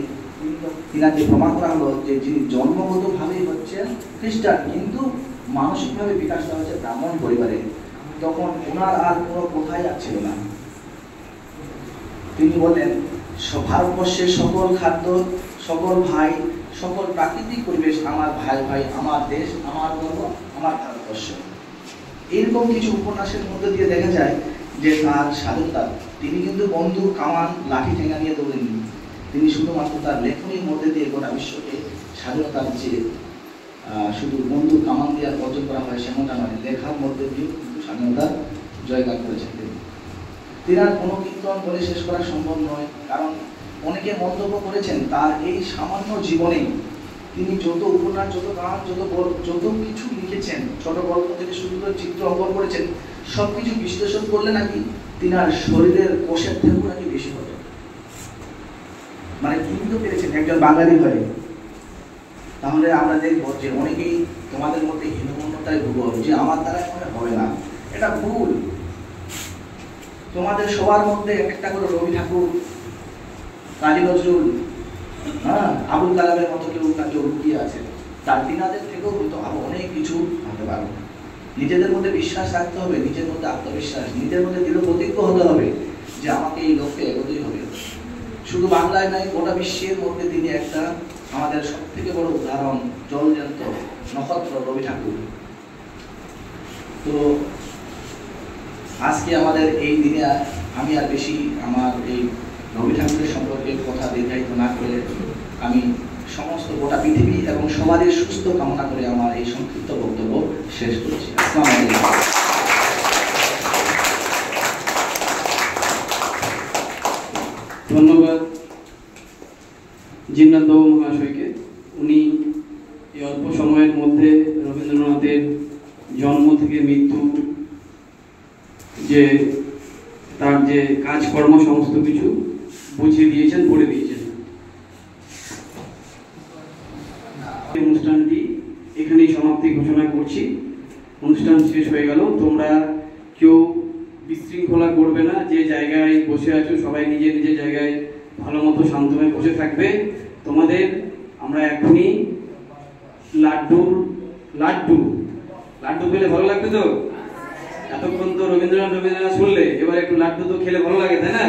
তিনাকে প্রমাণ করা হলো যে যিনি জন্মগতভাবেই হচ্ছেন খ্রিস্টান, কিন্তু মানসিকভাবে বিকাশটা হচ্ছে ব্রাহ্মণ পরিবারে। তখন ওনার আর কোনো কথাই ছিল না। তিনি বলেন ভারতবর্ষের সকল খাদ্য, সকল ভাই, সকল প্রাকৃতিক পরিবেশ আমার ভাই ভাই, আমার দেশ, আমার গর্ব, আমার ভারতবর্ষ। এরকম কিছু উপন্যাসের মধ্যে দিয়ে দেখা যায় যে তার স্বাধীনতা, তিনি কিন্তু বন্দুক, কামান, লাঠি ঠেঙ্গা নিয়ে দৌড়েননি। তিনি শুধুমাত্র তার লেখনীর মধ্যে দিয়ে গোটা বিশ্বকে স্বাধীনতার যে শুধু বন্দুক কামান দিয়ে অর্জন করা হয় সেমনটা নয়, লেখার মধ্যে দিয়ে কিন্তু স্বাধীনতা জয়গান করেছেন। তিনার কোনো কীর্তন বলে শেষ করা সম্ভব নয়, কারণ অনেকে মন্তব্য করেছেন তার এই সামান্য জীবনে তিনি যত উপন্যাস, যত গান, যত কিছু লিখেছেন, ছোট গল্প থেকে শুরু করে চিত্র অঙ্কন করেছেন, সব কিছু বিশ্লেষণ করলে নাকি তিনার শরীরের কোষের থেকেও নাকি বেশি হতো। মানে কিন্তু পেরেছেন একজন বাঙালি হয়ে। তাহলে আমরা দেখবো যে অনেকেই তোমাদের মধ্যে হীনমন্যতায় ভুগো যে আমার দ্বারা মনে হবে না, এটা ভুল। তোমাদের সবার মধ্যে একটা করে রবি ঠাকুর, কাজী নজরুল, আবুল কালামের মতো কেউ না কেউ লুকিয়ে আছে। তার তিনাদের থেকেও হয়তো আরো অনেক কিছু হতে পারে। নিজেদের মধ্যে বিশ্বাস রাখতে হবে, নিজের মধ্যে আত্মবিশ্বাস, নিজের মধ্যে দৃঢ় প্রতিজ্ঞ হতে হবে যে আমাকে এই লক্ষ্যে এগোতেই হবে। শুধু বাংলায় নয়, গোটা বিশ্বের মধ্যে তিনি একটা আমাদের সব থেকে বড় উদাহরণ, জলজান্ত নক্ষত্র রবি ঠাকুর। তো আজকে আমাদের এই দিনে আমি আর বেশি আমার এই রবি ঠাকুরের সম্পর্কে কথা দীর্ঘায়িত না করে আমি সমস্ত গোটা পৃথিবী এবং সবারই সুস্থ কামনা করে আমার এই সংক্ষিপ্ত বক্তব্য শেষ করছি। আসসালামু আলাইকুম। ধন্যবাদ জিন্নাত বাবু মহাশয়কে। উনি এই অল্প সময়ের মধ্যে রবীন্দ্রনাথের জন্ম থেকে মৃত্যু, যে তার যে কাজকর্ম সমস্ত কিছু বুঝিয়ে দিয়েছেন, পড়ে দিয়েছেন। অনুষ্ঠানটি এখানেই সমাপ্তি ঘোষণা করছি। অনুষ্ঠান শেষ হয়ে গেল। তোমরা কেউ বিশৃঙ্খলা করবে না, যে জায়গায় বসে আছো সবাই নিজের নিজের জায়গায় ভালো মতো শান্তভাবে বসে থাকবে। তোমাদের আমরা এখনই লাড্ডু খেলে ভালো লাগবে তো? এতক্ষণ তো রবীন্দ্রনাথ শুনলে, এবার একটু লাড্ডু তো খেলে ভালো লাগে, তাই না?